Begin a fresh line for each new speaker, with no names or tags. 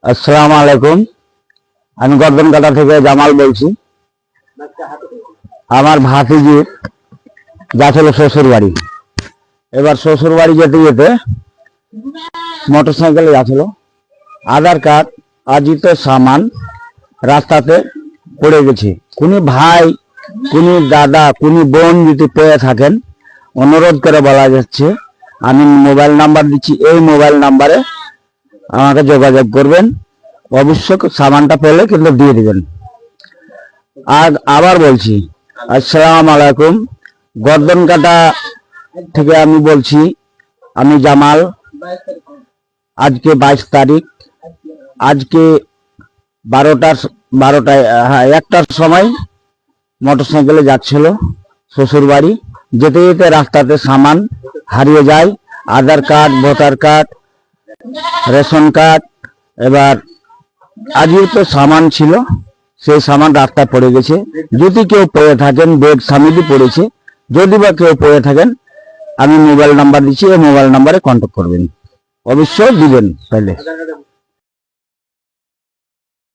আসসালামু আলাইকুম। আমি গর্দনকাটা থেকে জামাল বলছি। আমার ভাতিজির যাচ্ছিল শ্বশুর বাড়ি। এবার শ্বশুর বাড়ি যেতে যেতে মোটর সাইকেলে যাচ্ছিল, আধার কার্ড আজিত সামান রাস্তাতে পড়ে গেছে। কোন ভাই, কোন দাদা, কোন বোন যদি পেয়ে থাকেন, অনুরোধ করে বলা যাচ্ছে, আমি মোবাইল নাম্বার দিচ্ছি, এই মোবাইল নাম্বারে আমাকে যোগাযোগ করবেন। অবশ্যই সামানটা পেলে কিন্তু দিয়ে দিবেন। আর আবার বলছি, আসসালামু আলাইকুম। গর্দনকাটা থেকে আমি বলছি, আমি জামাল। আজকে 22 তারিখ, আজকে 12টায় হ্যাঁ 1টার সময় মোটরসাইকেলে যাচ্ছিল শ্বশুর বাড়ি। যেতে যেতে রাস্তাতে সামান হারিয়ে যায়, Aadhaar card, voter card, ration card. এবার আজও তো সামান ছিল, সেই সামান রাস্তায় পড়ে গেছে। যদি কেউ পেয়ে থাকেন, বেড সামিলি পড়েছে, যদি বা কেউ পেয়ে থাকেন, আমি মোবাইল নাম্বার দিচ্ছি, এই মোবাইল নাম্বারে কন্ট্যাক্ট করবেন, অবশ্যই দিবেন পেলে।